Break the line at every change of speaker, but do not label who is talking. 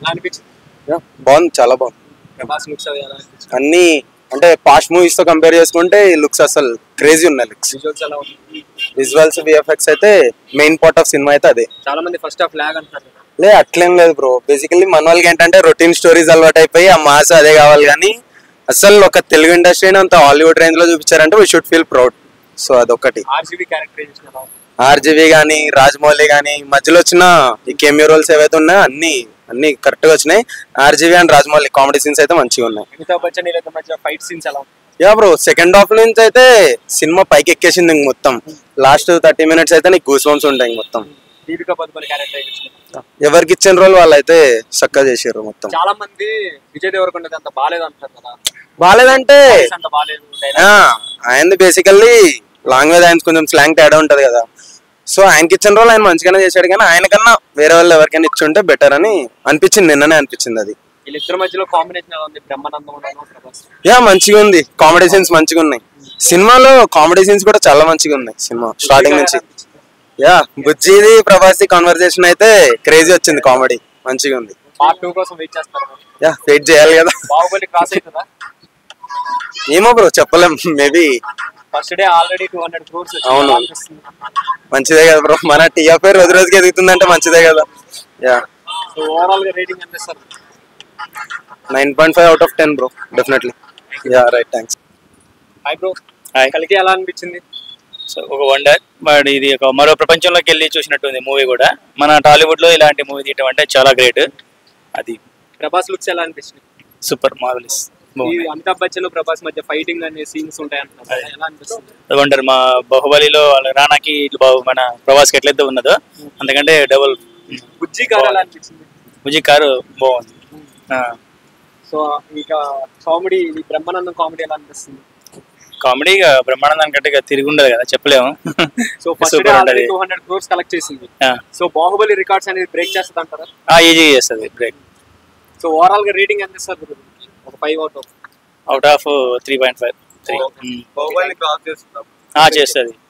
ఎలా అనిపించింది?
బాగుంది, చాలా బాగుంది.
ప్రభాస్ లుక్స్ అవి ఎలా అనిపించింది?
అన్ని అంటే పాస్ట్ మూవీస్ తో కంపేర్ చేసుకుంటే ఈ లుక్స్ అసలు క్రేజీ ఉన్నాయి. లుక్స్,
విజువల్స్ ఎలా ఉంది?
విజువల్స్, విఎఫ్ఎక్స్ అయితే మెయిన్ పార్ట్ ఆఫ్ సినిమా అయితే అదే.
చాలా మంది ఫస్ట్ హాఫ్ లాగ్ అంటారు.
లే అట్లేం లేదు బ్రో. బేసికల్లీ మన వాళ్ళకి ఏంటంటే రొటీన్ స్టోరీస్ అలవాటు అయిపోయి ఆ మాస్ అదే కావాలి. కానీ అసలు ఒక తెలుగు ఇండస్ట్రీని అంత హాలీవుడ్ రేంజ్ లో చూపించారంటే we should feel proud. So అదొకటి.
ఆర్జీబీ క్యారెక్టరైజేషన్ ఎలా ఉంది?
ఆర్జీవి గానీ, రాజమౌళి గానీ, మధ్యలో వచ్చిన ఈ కెమియో రోల్స్ ఏవైతే ఉన్నాయో అన్ని కరెక్ట్ గా వచ్చినాయి. RGV and Rajamouli comedy scenes అయితే మంచిగా ఉన్నాయి.
అమితాబ్ బచ్చన్ వీళ్ళ మధ్య ఫైట్ సీన్స్ ఎలా ఉంది?
యా బ్రో, సెకండ్ హాఫ్ నుంచి అయితే సినిమా పైకి ఎక్కేసింది. ఇంక మొత్తం లాస్ట్ 30 minutes అయితే నీకు గూస్ బంప్స్ ఉంటాయి. మొత్తం
దీపికా పదుకొనే క్యారెక్టరైజేషన్
ఎవరికి ఇచ్చిన రోల్ వాళ్ళు అయితే చక్కగా చేసారు. మొత్తం
చాలా మంది విజయ్ దేవరకొండ అంత బాలేదు అంటారు కదా.
బాలేదంటే
అంత బాలేదు.
ఆయనది బేసికల్లీ లాంగ్వేజ్, ఆయన కొంచెం స్లాంగ్ తేడా ఉంటది కదా. సో ఆయనకి ఇచ్చిన రోల్ ఆయన మంచిగానే చేశాడు. కానీ ఆయనకన్నా వేరే వాళ్ళు ఎవరికైనా ఇచ్చి ఉంటే బెటర్ అని అనిపించింది. నిన్ననే అనిపించింది అది.
వీళ్ళిద్దరి మధ్యలో కాంబినేషన్ ఎలా ఉంది? బ్రహ్మానందం ప్రభాస్.
యా మంచిగా ఉంది. కామెడీ సీన్స్ మంచిగా ఉన్నాయి. సినిమాలో కామెడీ సీన్స్ కూడా చాలా మంచిగా ఉన్నాయి. సినిమా స్టార్టింగ్ నుంచి. యా బుజ్జిది ప్రభాస్ కాన్వర్సేషన్ అయితే క్రేజీ వచ్చింది. కామెడీ మంచిగా ఉంది.
పార్ట్ 2 కోసం వెయిట్ చేస్తారు.
యా వెయిట్ చేయాలి కదా.
బాహుబలి క్రాస్ అవుతుందా?
ఏమో బ్రో చెప్పలేం. Maybe
first day already 200 crores.
అవును, మంచిదే కదా బ్రో. మన టీఆర్పీ రోజు రోజుకి ఎదుగుతుందంటే మంచిదే కదా. యా
సో ఓవరాల్ గా రేటింగ్ ఎంత ఇస్తారు?
9.5 out of 10 bro, definitely. Yeah right, thanks.
Hi bro.
Hi.
కలికి ఎలా అనిపించింది?
సో ఒక వండర్. బట్ ఇది ఒక మరో ప్రపంచంలోకి వెళ్ళి చూసినట్టుంది మూవీ కూడా. మన టాలీవుడ్ లో ఇలాంటి మూవీ తీయటం అంటే చాలా గ్రేట్. అది
ప్రభాస్ లుక్స్ ఎలా అనిపించింది?
Super marvellous.
ఈ అమితాబ్ బచ్చన్ ప్రభాస్ మధ్య ఫైటింగ్ అనే సీన్స్ ఉంటాయి అంటున్నారు. ఎలా అనిపిస్తుంది?
వండర్. మా బాహుబలిలో రానాకి మన ప్రభాస్కి ఎట్లయితే ఉన్నదో అందుకంటే డబుల్.
బుజ్జి కారు ఎలా అనిపించింది?
బుజ్జి కారు బాగుంది.
సో ఇక కామెడీ, బ్రహ్మానందం కామెడీ ఎలా అనిపిస్తుంది?
కామెడీగా బ్రహ్మానందం కంటే తిరిగి ఉండదు కదా, చెప్పలేము.
So first day already 200 crores collect చేసింది. సో బాహుబలి రికార్డ్స్ అనేది బ్రేక్ చేస్తుంది అంటారా?
ఈజీ చేస్తుంది బ్రేక్.
సో ఓవరాల్ గా రేటింగ్ ఎంత ఇస్తారు? ఒక 5 out of
3.5. 3 చేస్తుంది.